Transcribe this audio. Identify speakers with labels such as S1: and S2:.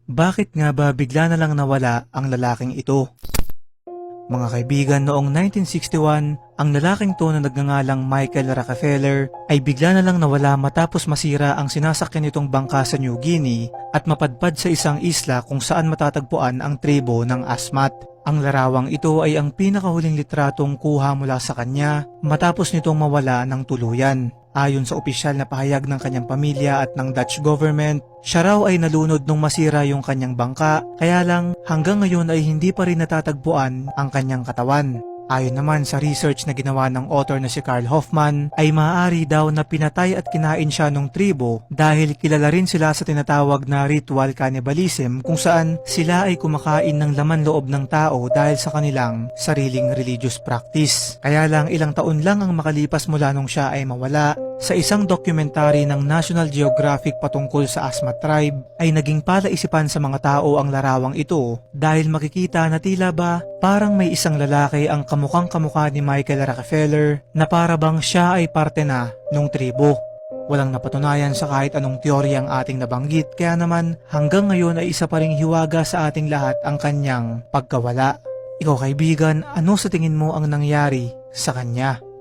S1: Bakit nga ba bigla na lang nawala ang lalaking ito? Mga kaibigan, noong 1961, ang lalaking to na nagngangalang Michael Rockefeller ay bigla na lang nawala matapos masira ang sinasakyan nitong bangka sa New Guinea at mapadpad sa isang isla kung saan matatagpuan ang tribo ng Asmat. Ang larawang ito ay ang pinakahuling litratong kuha mula sa kanya matapos nitong mawala ng tuluyan. Ayon sa opisyal na pahayag ng kanyang pamilya at ng Dutch government, siya raw ay nalunod nung masira yung kanyang bangka, kaya lang hanggang ngayon ay hindi pa rin natatagpuan ang kanyang katawan. Ayon naman sa research na ginawa ng author na si Carl Hoffman, ay maaari daw na pinatay at kinain siya ng tribo dahil kilala rin sila sa tinatawag na ritual cannibalism kung saan sila ay kumakain ng laman loob ng tao dahil sa kanilang sariling religious practice. Kaya lang ilang taon lang ang makalipas mula nung siya ay mawala. Sa isang dokumentary ng National Geographic patungkol sa Asmat tribe ay naging palaisipan sa mga tao ang larawang ito dahil makikita na tila ba parang may isang lalaki ang kamukhang kamukha ni Michael Rockefeller na para bang siya ay parte na nung tribo. Walang napatunayan sa kahit anong teorya ang ating nabanggit, kaya naman hanggang ngayon ay isa pa ring hiwaga sa ating lahat ang kanyang pagkawala. Ikaw kaibigan, ano sa tingin mo ang nangyari sa kanya?